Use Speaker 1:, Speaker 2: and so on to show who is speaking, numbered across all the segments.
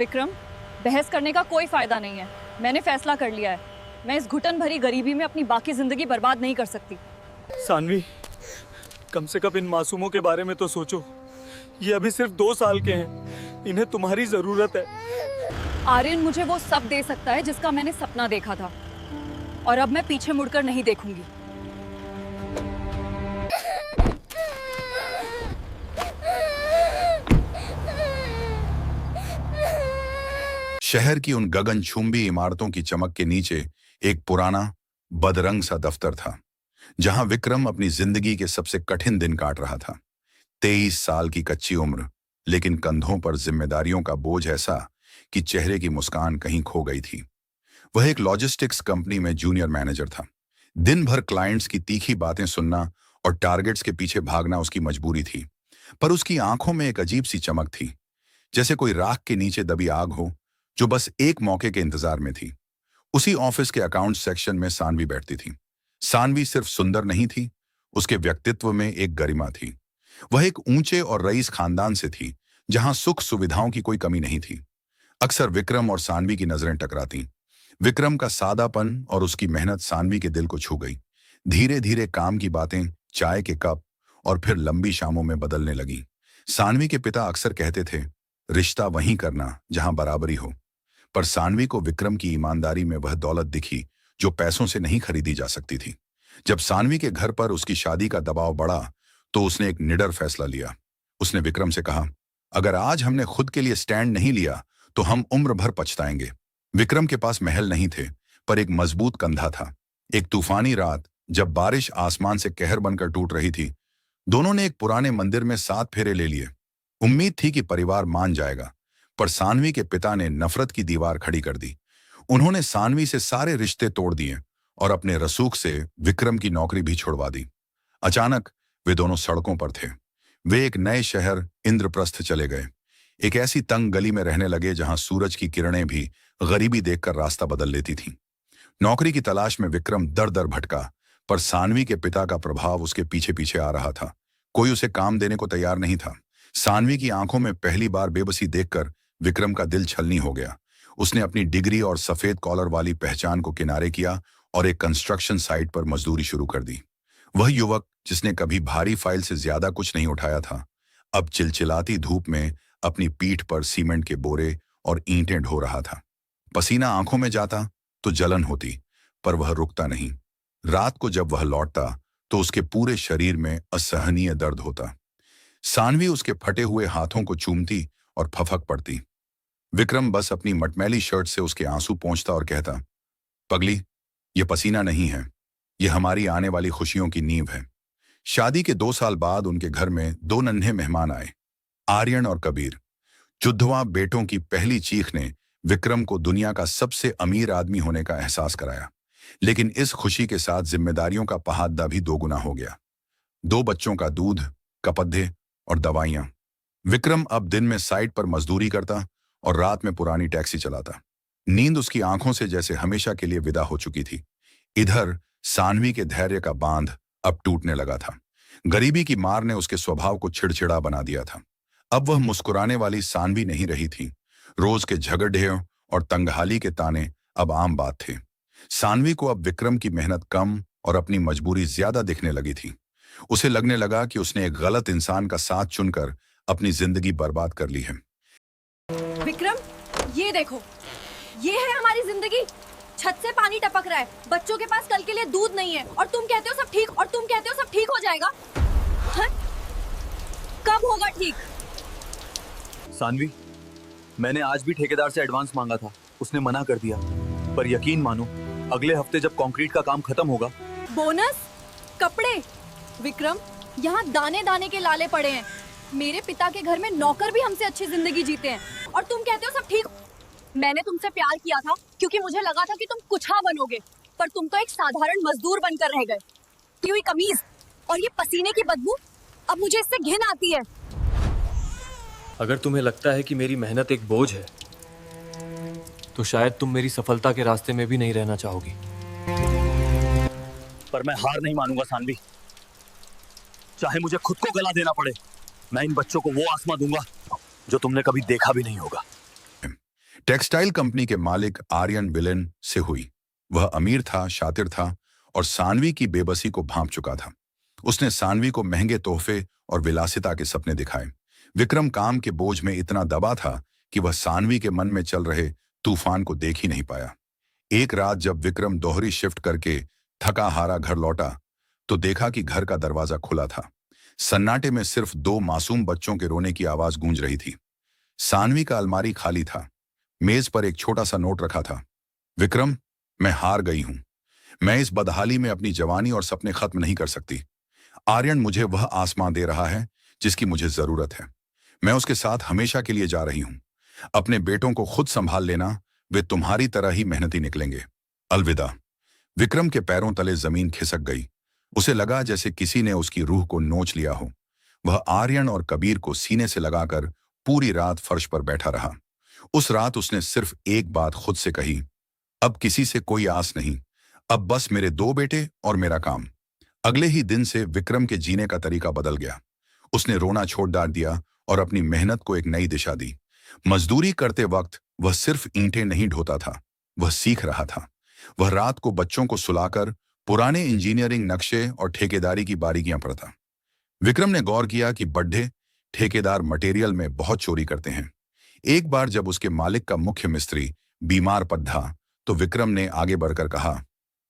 Speaker 1: विक्रम, बहस करने का कोई फायदा नहीं है। मैंने फैसला कर लिया है। मैं इस घुटन भरी गरीबी में अपनी बाकी जिंदगी बर्बाद नहीं कर सकती।
Speaker 2: सानवी, कम से कम इन मासूमों के बारे में तो सोचो। ये अभी सिर्फ 2 साल के हैं। इन्हें तुम्हारी जरूरत है।
Speaker 1: आर्यन मुझे वो सब दे सकता है जिसका मैंने सपना देखा था, और अब मैं पीछे मुड़कर नहीं देखूंगी।
Speaker 3: शहर की उन गगनचुंबी इमारतों की चमक के नीचे एक पुराना बदरंग सा दफ्तर था, जहां विक्रम अपनी जिंदगी के सबसे कठिन दिन काट रहा था। 23 साल की कच्ची उम्र, लेकिन कंधों पर जिम्मेदारियों का बोझ ऐसा कि चेहरे की मुस्कान कहीं खो गई थी। वह एक लॉजिस्टिक्स कंपनी में जूनियर मैनेजर था। दिन भर क्लाइंट्स की तीखी बातें सुनना और टारगेट्स के पीछे भागना उसकी मजबूरी थी। पर उसकी आंखों में एक अजीब सी चमक थी, जैसे कोई राख के नीचे दबी आग हो जो बस एक मौके के इंतजार में थी। उसी ऑफिस के अकाउंट सेक्शन में सानवी बैठती थी। सानवी सिर्फ सुंदर नहीं थी, उसके व्यक्तित्व में एक गरिमा थी। वह एक ऊंचे और रईस खानदान से थी, जहां सुख सुविधाओं की कोई कमी नहीं थी। अक्सर विक्रम और सानवी की नजरें टकराती। विक्रम का सादापन और उसकी मेहनत सानवी के दिल को छू गई। धीरे धीरे काम की बातें चाय के कप और फिर लंबी शामों में बदलने लगी। सानवी के पिता अक्सर कहते थे, रिश्ता वहीं करना जहां बराबरी हो। पर सानवी को विक्रम की ईमानदारी में वह दौलत दिखी जो पैसों से नहीं खरीदी जा सकती थी। जब सानवी के घर पर उसकी शादी का दबाव बढ़ा तो उसने एक निडर फैसला लिया। उसने विक्रम से कहा, अगर आज हमने खुद के लिए स्टैंड नहीं लिया तो हम उम्र भर पछताएंगे। विक्रम के पास महल नहीं थे, पर एक मजबूत कंधा था। एक तूफानी रात जब बारिश आसमान से कहर बनकर टूट रही थी, दोनों ने एक पुराने मंदिर में 7 फेरे ले लिए। उम्मीद थी कि परिवार मान जाएगा, पर सानवी के पिता ने नफरत की दीवार खड़ी कर दी। उन्होंने सानवी से सारे रिश्ते तोड़ दिए और अपने रसूख से विक्रम की नौकरी भी छुड़वा दी। अचानक वे दोनों सड़कों पर थे। वे एक नए शहर इंद्रप्रस्थ चले गए, एक ऐसी तंग गली में रहने लगे जहां सूरज की किरणें भी गरीबी देखकर रास्ता बदल लेती थीं। नौकरी की तलाश में विक्रम दर दर भटका, पर सानवी के पिता का प्रभाव उसके पीछे पीछे आ रहा था। कोई उसे काम देने को तैयार नहीं था। सानवी की आंखों में पहली बार बेबसी देखकर विक्रम का दिल छलनी हो गया। उसने अपनी डिग्री और सफेद कॉलर वाली पहचान को किनारे किया और एक कंस्ट्रक्शन साइट पर मजदूरी शुरू कर दी। वह युवक जिसने कभी भारी फाइल से ज्यादा कुछ नहीं उठाया था, अब चिलचिलाती धूप में अपनी पीठ पर सीमेंट के बोरे और ईंटें ढो रहा था। पसीना आंखों में जाता तो जलन होती, पर वह रुकता नहीं। रात को जब वह लौटता तो उसके पूरे शरीर में असहनीय दर्द होता। सानवी उसके फटे हुए हाथों को चूमती और फफक पड़ती। विक्रम बस अपनी मटमैली शर्ट से उसके आंसू पोंछता और कहता, पगली, ये पसीना नहीं है, ये हमारी आने वाली खुशियों की नींव है। शादी के 2 साल बाद उनके घर में 2 नन्हे मेहमान आए, आर्यन और कबीर। जुद्धवा बेटों की पहली चीख ने विक्रम को दुनिया का सबसे अमीर आदमी होने का एहसास कराया। लेकिन इस खुशी के साथ जिम्मेदारियों का पहाड़ा भी 2 गुना हो गया। 2 बच्चों का दूध, कपड़े और दवाइयां। विक्रम अब दिन में साइट पर मजदूरी करता और रात में पुरानी टैक्सी चलाता। नींद उसकी आंखों से जैसे हमेशा के लिए विदा हो चुकी थी। इधर सानवी के धैर्य का बांध अब टूटने लगा था। गरीबी की मार ने उसके स्वभाव को चिड़चिड़ा बना दिया था। अब वह मुस्कुराने वाली सानवी नहीं रही थी। रोज के झगड़े और तंगहाली के ताने अब आम बात थे। सानवी को अब विक्रम की मेहनत कम और अपनी मजबूरी ज्यादा दिखने लगी थी। उसे लगने लगा कि उसने एक गलत इंसान का साथ चुनकर अपनी जिंदगी बर्बाद कर ली है।
Speaker 1: विक्रम, ये देखो, ये है हमारी जिंदगी। छत से पानी टपक रहा है, बच्चों के पास कल के लिए दूध नहीं है, और तुम कहते हो सब ठीक हो जाएगा। हाँ? कब होगा ठीक?
Speaker 2: सानवी, मैंने आज भी ठेकेदार से एडवांस मांगा था, उसने मना कर दिया। पर यकीन मानो, अगले हफ्ते जब कंक्रीट का काम खत्म होगा।
Speaker 1: बोनस, कपड़े। विक्रम, यहाँ दाने दाने के लाले पड़े हैं। मेरे पिता के घर में नौकर भी हमसे अच्छी जिंदगी जीते हैं, और तुम कहते हो सब ठीक। मैंने तुमसे प्यार किया था क्योंकि मुझे लगा था कि तुम कुछ बनोगे, पर तुम तो एक साधारण मजदूर बनकर रह गए। की हुई कमीज और ये पसीने की बदबू, अब मुझे इससे घिन आती है।
Speaker 4: अगर तुम्हें लगता है कि मेरी मेहनत एक बोझ है, तो शायद तुम मेरी सफलता के रास्ते में भी नहीं रहना चाहोगी।
Speaker 2: पर मैं हार नहीं मानूंगा सानवी, चाहे मुझे खुद को गला देना पड़े। मैं इन बच्चों को वो आसमां दूंगा जो तुमने कभी देखा भी नहीं होगा।
Speaker 3: टेक्सटाइल कंपनी के मालिक आर्यन विलेन से हुई। वह अमीर था, शातिर था और सानवी की बेबसी को भांप चुका था। उसने सानवी को महंगे तोहफे और विलासिता के सपने दिखाए। विक्रम काम के बोझ में इतना दबा था कि वह सानवी के मन में चल रहे तूफान को देख ही नहीं पाया। एक रात जब विक्रम दोहरी शिफ्ट करके थका हारा घर लौटा तो देखा कि घर का दरवाजा खुला था। सन्नाटे में सिर्फ 2 मासूम बच्चों के रोने की आवाज गूंज रही थी। सानवी का अलमारी खाली था। मेज पर एक छोटा सा नोट रखा था। विक्रम, मैं हार गई हूं। मैं इस बदहाली में अपनी जवानी और सपने खत्म नहीं कर सकती। आर्यन मुझे वह आसमां दे रहा है जिसकी मुझे जरूरत है। मैं उसके साथ हमेशा के लिए जा रही हूं। अपने बेटों को खुद संभाल लेना, वे तुम्हारी तरह ही मेहनती निकलेंगे। अलविदा। विक्रम के पैरों तले जमीन खिसक गई। उसे लगा जैसे किसी ने उसकी रूह को नोच लिया हो। वह आर्यन और कबीर को सीने से लगाकर पूरी रात फर्श पर बैठा रहा। उस रात उसने सिर्फ एक बात खुद से कही, अब किसी से कोई आस नहीं, अब बस मेरे 2 बेटे और मेरा काम। अगले ही दिन से विक्रम के जीने का तरीका बदल गया। उसने रोना छोड़ डाल दिया और अपनी मेहनत को एक नई दिशा दी। मजदूरी करते वक्त वह सिर्फ ईंटें नहीं ढोता था, वह सीख रहा था। वह रात को बच्चों को सुलाकर पुराने इंजीनियरिंग नक्शे और ठेकेदारी की बारीकियां पढ़ता। विक्रम ने गौर किया कि बड्ढे ठेकेदार मटेरियल में बहुत चोरी करते हैं। एक बार जब उसके मालिक का मुख्य मिस्त्री बीमार पड़ा तो विक्रम ने आगे बढ़कर कहा,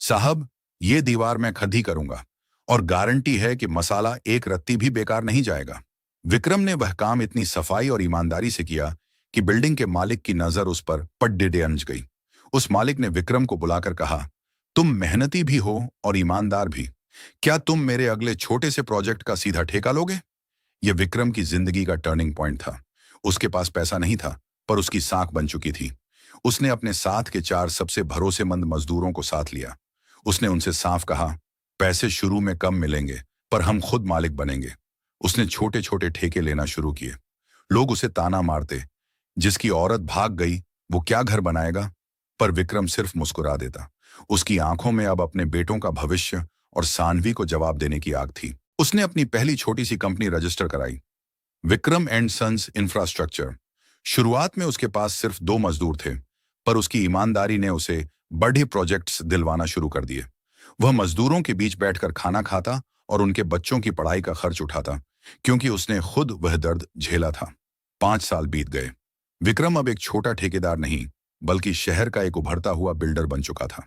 Speaker 3: साहब, ये दीवार मैं खुद ही करूंगा और गारंटी है कि मसाला एक रत्ती भी बेकार नहीं जाएगा। विक्रम ने वह काम इतनी सफाई और ईमानदारी से किया कि बिल्डिंग के मालिक की नजर उस पर पड्डे अंज गई। उस मालिक ने विक्रम को बुलाकर कहा, तुम मेहनती भी हो और ईमानदार भी। क्या तुम मेरे अगले छोटे से प्रोजेक्ट का सीधा ठेका लोगे? यह विक्रम की जिंदगी का टर्निंग पॉइंट था। उसके पास पैसा नहीं था, पर उसकी साख बन चुकी थी। उसने अपने साथ के 4 सबसे भरोसेमंद मजदूरों को साथ लिया। उसने उनसे साफ कहा, पैसे शुरू में कम मिलेंगे, पर हम खुद मालिक बनेंगे। उसने छोटे छोटे ठेके लेना शुरू किए। लोग उसे ताना मारते, जिसकी औरत भाग गई वो क्या घर बनाएगा? पर विक्रम सिर्फ मुस्कुरा देता। उसकी आंखों में अब अपने बेटों का भविष्य और सानवी को जवाब देने की आग थी। उसने अपनी पहली छोटी सी कंपनी रजिस्टर कराई, विक्रम एंड सन्स इंफ्रास्ट्रक्चर। शुरुआत में उसके पास सिर्फ 2 मजदूर थे, पर उसकी ईमानदारी ने उसे बड़े प्रोजेक्ट्स दिलवाना शुरू कर दिए। वह मजदूरों के बीच बैठकर खाना खाता और उनके बच्चों की पढ़ाई का खर्च उठाता, क्योंकि उसने खुद वह दर्द झेला था। 5 साल बीत गए। विक्रम अब एक छोटा ठेकेदार नहीं, बल्कि शहर का एक उभरता हुआ बिल्डर बन चुका था।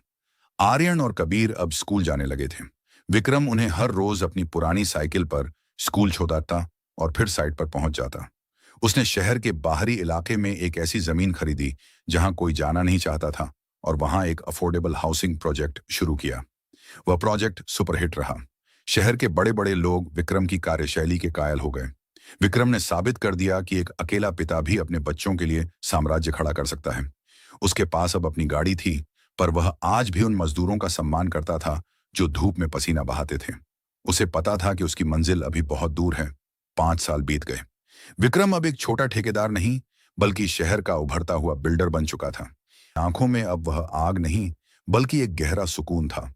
Speaker 3: आर्यन और कबीर अब स्कूल जाने लगे थे। विक्रम उन्हें हर रोज अपनी पुरानी साइकिल पर स्कूल छोड़ता और फिर साइट पर पहुंच जाता। उसने शहर के बाहरी इलाके में एक ऐसी जमीन खरीदी जहां कोई जाना नहीं चाहता था और वहां एक अफोर्डेबल हाउसिंग प्रोजेक्ट शुरू किया। वह प्रोजेक्ट सुपरहिट रहा। शहर के बड़े बड़े लोग विक्रम की कार्यशैली के कायल हो गए। विक्रम ने साबित कर दिया कि एक अकेला पिता भी अपने बच्चों के लिए साम्राज्य खड़ा कर सकता है। उसके पास अब अपनी गाड़ी थी, पर वह आज भी उन मजदूरों का सम्मान करता था जो धूप में पसीना बहाते थे। उसे पता था कि उसकी मंजिल अभी बहुत दूर है। 5 साल बीत गए। विक्रम अब एक छोटा ठेकेदार नहीं, बल्कि शहर का उभरता हुआ बिल्डर बन चुका था। आंखों में अब वह आग नहीं, बल्कि एक गहरा सुकून था।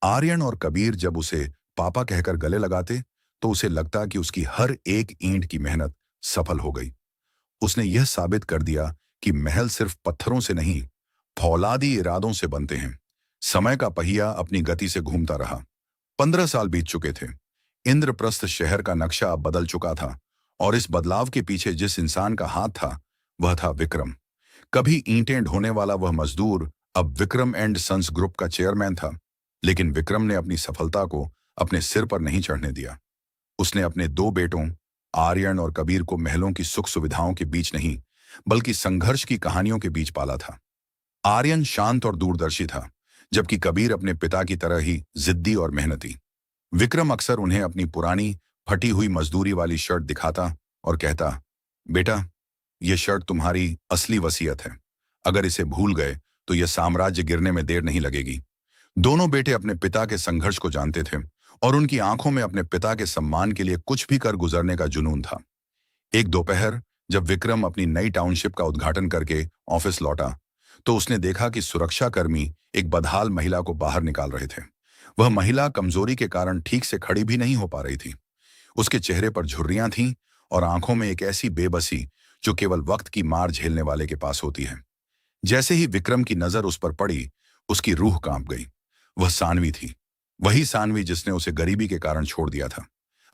Speaker 3: आर्यन और कबीर जब उसे पापा कहकर गले लगाते तो उसे लगता कि उसकी हर एक ईंट की मेहनत सफल हो गई। उसने यह साबित कर दिया कि महल सिर्फ पत्थरों से नहीं, फौलादी इरादों से बनते हैं। समय का पहिया अपनी गति से घूमता रहा। 15 साल बीत चुके थे। इंद्रप्रस्थ शहर का नक्शा अब बदल चुका था और इस बदलाव के पीछे जिस इंसान का हाथ था वह था विक्रम। कभी ईंटें ढोने वाला वह मजदूर अब विक्रम एंड सन्स ग्रुप का चेयरमैन था। लेकिन विक्रम ने अपनी सफलता को अपने सिर पर नहीं चढ़ने दिया। उसने अपने 2 बेटों आर्यन और कबीर को महलों की सुख सुविधाओं के बीच नहीं, बल्कि संघर्ष की कहानियों के बीच पाला था। आर्यन शांत और दूरदर्शी था, जबकि कबीर अपने पिता की तरह ही जिद्दी और मेहनती। विक्रम अक्सर उन्हें अपनी पुरानी फटी हुई मजदूरी वाली शर्ट दिखाता और कहता, बेटा, यह शर्ट तुम्हारी असली वसीयत है। अगर इसे भूल गए तो यह साम्राज्य गिरने में देर नहीं लगेगी। दोनों बेटे अपने पिता के संघर्ष को जानते थे और उनकी आंखों में अपने पिता के सम्मान के लिए कुछ भी कर गुजरने का जुनून था। एक दोपहर जब विक्रम अपनी नई टाउनशिप का उद्घाटन करके ऑफिस लौटा तो उसने देखा कि सुरक्षाकर्मी एक बदहाल महिला को बाहर निकाल रहे थे। वह महिला कमजोरी के कारण ठीक से खड़ी भी नहीं हो पा रही थी। उसके चेहरे पर झुर्रियां थीं और आंखों में एक ऐसी बेबसी जो केवल वक्त की मार झेलने वाले के पास होती है। जैसे ही विक्रम की नजर उस पर पड़ी, उसकी रूह कांप गई। वह सानवी थी, वही सानवी जिसने उसे गरीबी के कारण छोड़ दिया था।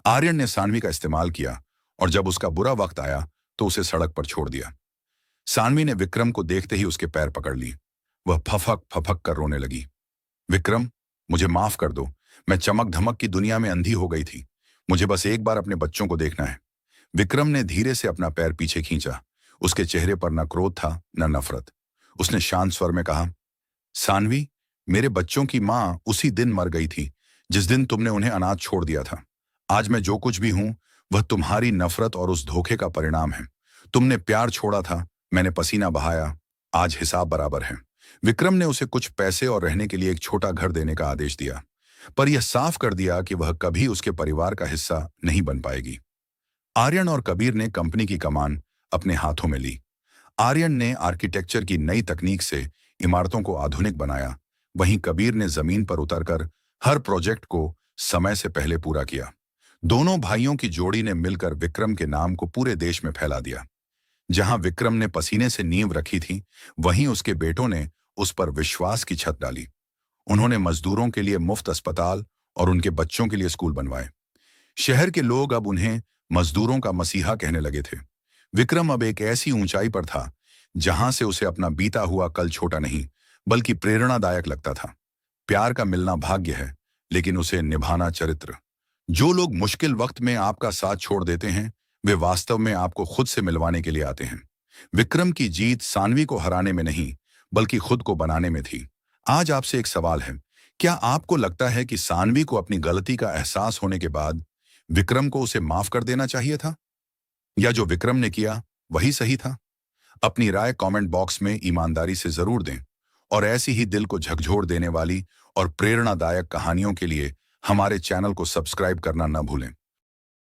Speaker 3: आर्यन ने सानवी का इस्तेमाल किया और जब उसका बुरा वक्त आया तो उसे सड़क पर छोड़ दिया। सानवी ने विक्रम को देखते ही उसके पैर पकड़ ली। वह फफक फफक कर रोने लगी। विक्रम, मुझे माफ कर दो, मैं चमक धमक की दुनिया में अंधी हो गई थी। मुझे बस एक बार अपने बच्चों को देखना है। विक्रम ने धीरे से अपना पैर पीछे खींचा। उसके चेहरे पर न क्रोध था न नफरत। उसने शांत स्वर में कहा, सानवी, मेरे बच्चों की मां उसी दिन मर गई थी जिस दिन तुमने उन्हें अनाथ छोड़ दिया था। आज मैं जो कुछ भी हूं वह तुम्हारी नफरत और उस धोखे का परिणाम है। तुमने प्यार छोड़ा था, मैंने पसीना बहाया, आज हिसाब बराबर है। विक्रम ने उसे कुछ पैसे और रहने के लिए एक छोटा घर देने का आदेश दिया, पर यह साफ कर दिया कि वह कभी उसके परिवार का हिस्सा नहीं बन पाएगी। आर्यन और कबीर ने कंपनी की कमान अपने हाथों में ली। आर्यन ने आर्किटेक्चर की नई तकनीक से इमारतों को आधुनिक बनाया, वहीं कबीर ने जमीन पर उतरकर हर प्रोजेक्ट को समय से पहले पूरा किया। दोनों भाइयों की जोड़ी ने मिलकर विक्रम के नाम को पूरे देश में फैला दिया। जहां विक्रम ने पसीने से नींव रखी थी, वहीं उसके बेटों ने उस पर विश्वास की छत डाली। उन्होंने मजदूरों के लिए मुफ्त अस्पताल और उनके बच्चों के लिए स्कूल बनवाए। शहर के लोग अब उन्हें मजदूरों का मसीहा कहने लगे थे। विक्रम अब एक ऐसी ऊंचाई पर था जहां से उसे अपना बीता हुआ कल छोटा नहीं बल्कि प्रेरणादायक लगता था। प्यार का मिलना भाग्य है, लेकिन उसे निभाना चरित्र। जो लोग मुश्किल वक्त में आपका साथ छोड़ देते हैं, वे वास्तव में आपको खुद से मिलवाने के लिए आते हैं। विक्रम की जीत सानवी को हराने में नहीं, बल्कि खुद को बनाने में थी। आज आपसे एक सवाल है, क्या आपको लगता है कि सानवी को अपनी गलती का एहसास होने के बाद विक्रम को उसे माफ कर देना चाहिए था, या जो विक्रम ने किया वही सही था? अपनी राय कमेंट बॉक्स में ईमानदारी से जरूर दें और ऐसी ही दिल को झकझोर देने वाली और प्रेरणादायक कहानियों के लिए हमारे चैनल को सब्सक्राइब करना न भूलें।